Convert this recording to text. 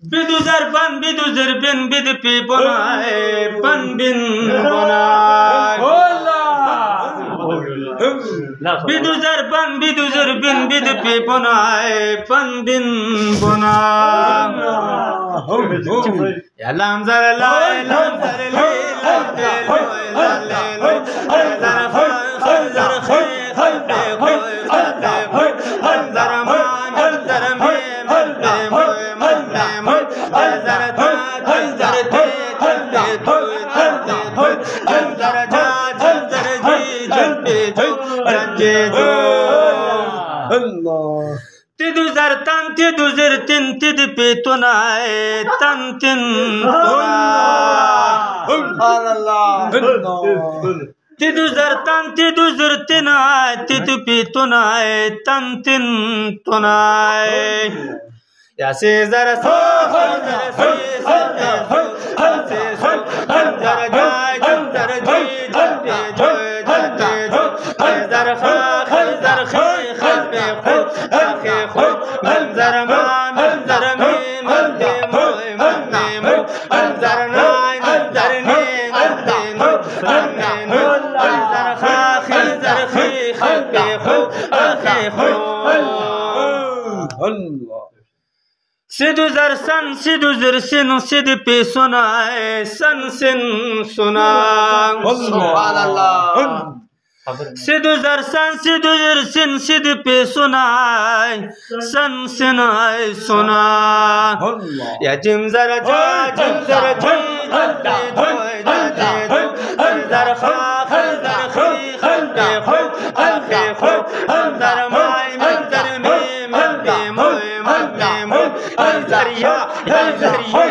बिदुजर बन बिदुजर बिन बिद पे बनाए बन बिन बनाए बिदुजर बन बिदुजर बिन बिद पे बनाए बन बिन बनाए या लाम जर लाए लाम जर ले लाम दे लो ले लो जर खल जर खे खल दे खो दे खो जर मान जर में मन दे मन दे मन जर था जर थे दे थो दे थो जर जा जर जी जंते जो जंजे जो अल्लाह तिदुजर तन तिदुजर तिन तिद पे तुनाए तन तिन तिदुजर तन तिदुजर तिनाए तिद पे तुनाए तन तिन तुनाए या से जर सो जर से जर जाए जर जी जंते जो जंते जो जर खा जर खे खल पे खो मंजर मान मंजर में मंदे मोय मंदे मो मंजर नाय मंजर ने मंदे नो मंदे नो मंजर खा खंजर खे खल पे खो आखे खो अल्लाह सिदुजर सन सिदुजर सिन सिद पे सुनाए सन सिन सुना सुभान अल्लाह सिदुजर सन सिदुजर सिन सिद पे सुनाए सन सिनाए सुना या जिम जर जा जिम जर जी जंते जर खा जर खी खंदे खो आखे खो अंदर माय मंजर में मंदे मोय मंदे मो अंजरिया अंजरिये